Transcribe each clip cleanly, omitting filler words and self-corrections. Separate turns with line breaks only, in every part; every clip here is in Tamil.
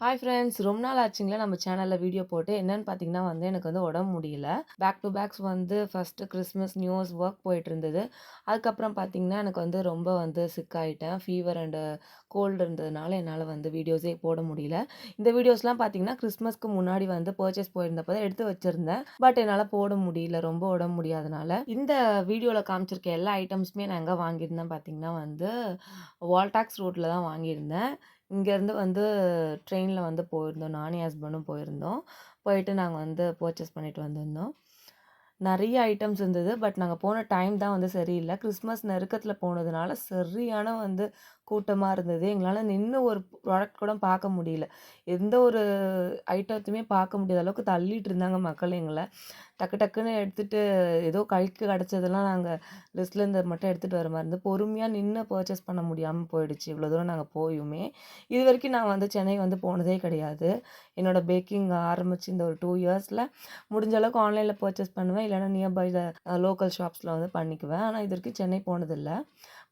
ஹாய் ஃப்ரெண்ட்ஸ், ரொம்ப நாள் ஆச்சுங்களா நம்ம சேனலில் வீடியோ போட்டு. என்னன்னு பார்த்தீங்கன்னா எனக்கு உடம்பு முடியல. Back to backs first Christmas, new years work போயிட்டு இருந்தது. அதுக்கப்புறம் பார்த்தீங்கன்னா எனக்கு ரொம்ப சிக் ஆகிட்டேன். ஃபீவர் அண்டு கோல்டு இருந்ததுனால என்னால் வீடியோஸே போட முடியல. இந்த வீடியோஸ்லாம் பார்த்தீங்கன்னா கிறிஸ்மஸ்க்கு முன்னாடி பர்ச்சேஸ் போயிருந்தப்போ தான் எடுத்து வச்சுருந்தேன். பட் என்னால் போட முடியல, ரொம்ப உடம்பு முடியாதனால. இந்த வீடியோவில் காமிச்சிருக்க எல்லா ஐட்டம்ஸுமே நான் எங்கே வாங்கியிருந்தேன் பார்த்தீங்கன்னா வால்டாக்ஸ் ரோட்டில் தான் வாங்கியிருந்தேன். இங்கேருந்து ட்ரெயினில் போயிருந்தோம். நானும் என் ஹஸ்பண்டும் போயிருந்தோம். போயிட்டு நாங்கள் பர்ச்சேஸ் பண்ணிட்டு வந்திருந்தோம். நெறைய ஐட்டம்ஸ் இருந்தது. பட் நாங்க போன டைம் தான் சரியில்ல. கிறிஸ்மஸ் நெருக்கத்தில போனதுனால சரியான கூட்டமா இருந்தது. எங்களால நின்னு ஒரு ப்ராடக்ட் கூட பார்க்க முடியல. எந்த ஒரு ஐட்டத்தையுமே பார்க்க முடியாத அளவுக்கு தள்ளிட்டு இருந்தாங்க மக்கள் எங்கள. டக்கு டக்குன்னு எடுத்துட்டு ஏதோ கைக்கு கிடைச்சதெல்லாம் நாங்க லிஸ்ட்ல இருந்தது மட்டும் எடுத்துட்டு வர மாரி இருந்தது. பொறுமையா நின்னு பர்ச்சேஸ் பண்ண முடியாம போயிடுச்சு. இவ்வளோ தூரம் நாங்க போயுமே. இதுவரைக்கும் நான் சென்னை போனதே கிடையாது. என்னோட பேக்கிங் ஆரம்பிச்சு இந்த ஒரு 2 இயர்ஸ்ல முடிஞ்ச அளவுக்கு ஆன்லைன்ல பர்ச்சேஸ் பண்ணுவேன். இல்லைன்னா நியர்பைல லோக்கல் ஷாப்ஸில் இதுவரைக்கும் ஆனால் இது வரைக்கும் சென்னை போனதில்ல.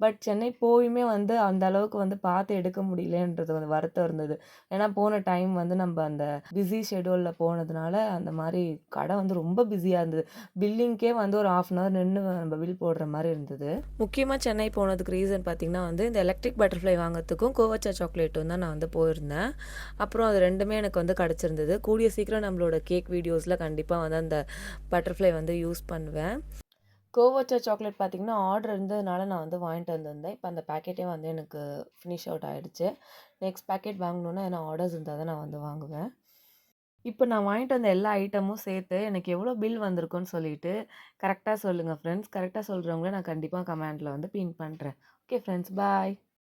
பட் சென்னை போயுமே அந்த அளவுக்கு பார்த்து எடுக்க முடியலன்றது வருத்தம் இருந்தது. ஏன்னா போன டைம் நம்ம அந்த பிஸி ஷெட்யூலில் போனதுனால அந்த மாதிரி கடை ரொம்ப பிஸியாக இருந்தது. பில்லிங்க்கே ஒரு 1/2 அன் ஹவர் நின்று நம்ம பில் போடுற மாதிரி இருந்தது. முக்கியமாக சென்னை போனதுக்கு ரீசன் பார்த்திங்கன்னா இந்த எலக்ட்ரிக் பட்டர்ஃப்ளை வாங்குறதுக்கும் கோவச்சா சாக்லேட்டும் தான் நான் போயிருந்தேன். அப்புறம் அது ரெண்டுமே எனக்கு கிடச்சிருந்தது. கூடிய சீக்கிரம் நம்மளோட கேக் வீடியோஸில் கண்டிப்பாக அந்த பட்டர்ஃப்ளை யூஸ் பண்ணுவேன். கோவச்சா சாக்லேட் பார்த்திங்கன்னா ஆர்டர் இருந்ததுனால நான் வாங்கிட்டு வந்திருந்தேன். இப்போ அந்த பேக்கெட்டே எனக்கு ஃபினிஷ் அவுட் ஆகிடுச்சு. நெக்ஸ்ட் பேக்கெட் வாங்கணுன்னா ஏன்னா ஆர்டர்ஸ் இருந்தால் தான் நான் வாங்குவேன். இப்போ நான் வாங்கிட்டு வந்த எல்லா ஐட்டமும் சேர்த்து எனக்கு எவ்வளோ பில் வந்திருக்குன்னு சொல்லிட்டு கரெக்டாக சொல்லுங்கள் ஃப்ரெண்ட்ஸ். கரெக்டாக சொல்கிறவங்கள நான் கண்டிப்பாக கமெண்ட்டில் பின் பண்ணுறேன். ஓகே ஃப்ரெண்ட்ஸ், பாய்.